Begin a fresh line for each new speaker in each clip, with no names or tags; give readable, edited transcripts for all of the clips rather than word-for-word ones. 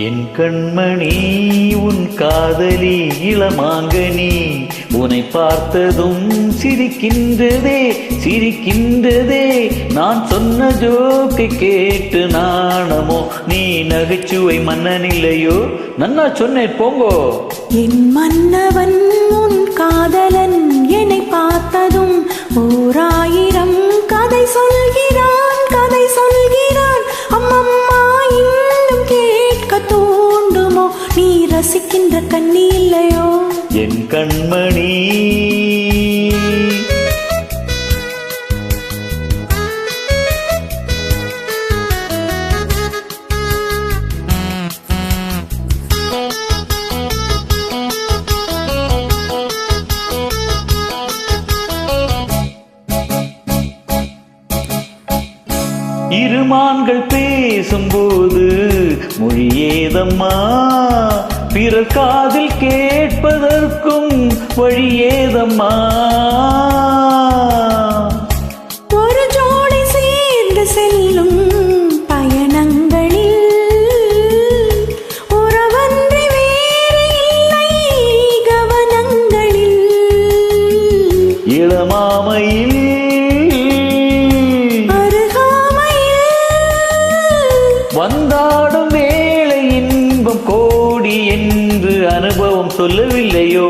என் கண்மணி உன் காதலி இளமாங்கனி உன்னை பார்த்ததும் சிரிக்கின்றதே சிரிக்கின்றதே நான் சொன்ன ஜோக்கை கேட்டு நாணமோ நீ நகைச்சுவை மன்னனில்லையோ நன்னா சொன்னேன் போங்கோ
என் மன்னவன் உன் காதலன் என்னை பார்த்ததும் ஓராயிரம் கதை சொல்கிறான் கதை சொல்கிறான் அம்மம்மா இன்னும் கேட்க தூண்டுமோ நீ ரசிக்கின்ற கண்ணி இல்லையோ
என் கண்மணி இருமான்கள் பேசும்போது மொழியேதம்மா பிறர் காதில் கேட்பதற்கும் வழியேதம்மா
ஒரு ஜோடி சேர்ந்து செல்லும் பயணங்களில் உறவன்றி வேறு இல்லை கவனங்களில்
இளமாமையில் வந்தாடும் வேளை இன்பம் கோடி என்று அனுபவம் சொல்லவில்லையோ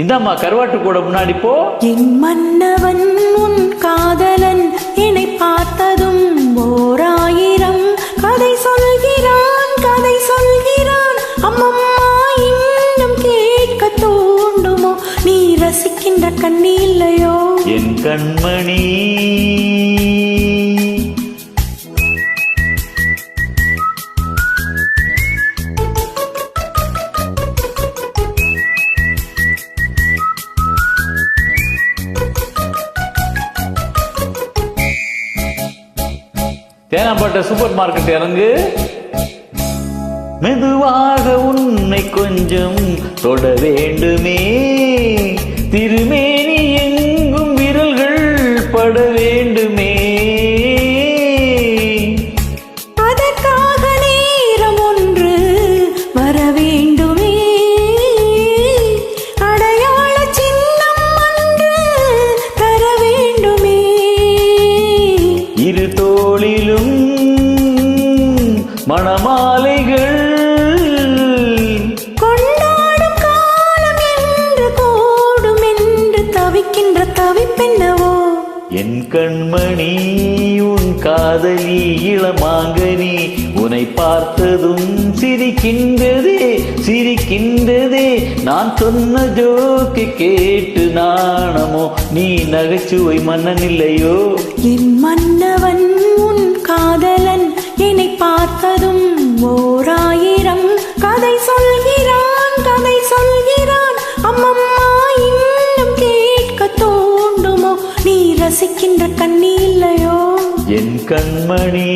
இந்தம்மா கருவாட்டு கூட முன்னாடி போ
என் மன்னவன் உன் காதலன் என்னை பார்த்ததும் ஓராயிரம் கதை சொல்கிறான் கதை சொல்கிறான் அம்மம்மா இன்னும் கேட்க தூண்டுமோ நீ ரசிக்கின்ற கண்ணி இல்லையோ
என் கண்மணி தேனாம்பேட்டை சூப்பர் மார்க்கெட் இறங்கு மெதுவாக உன்னை கொஞ்சம் தொட வேண்டுமே திருமேனி எங்கும் விரல்கள் பட வேண்டுமே
அதற்காக நேரம் ஒன்று வர வேண்டுமே அடையாள சின்னம் ஒன்று தர வேண்டுமே
இரு தோளிலும் மணமாலைகள்
கொண்டாடும் காலம் என்று கூடும் என்று தவிக்கின்ற தவிப்பென்னவோ
என் கண்மணி உன் காதலி இளமாங்கனி உன்னை பார்த்ததும் சிரிக்கின்றதே சிரிக்கின்றதே நான் சொன்ன ஜோக்கை கேட்டு நாணமோ நீ நகைச்சுவை மன்னனில்லையோ
என் மன்னவன் உன் காதலன் என்னை பார்த்ததும் ஓராயிரம் கதை சொல்கிறான் கதை சொல்கிறான் அம்மம்மா இன்னும் கேட்க தூண்டுமோ நீ ரசிக்கின்ற கண்ணி இல்லையோ
என் கண்மணி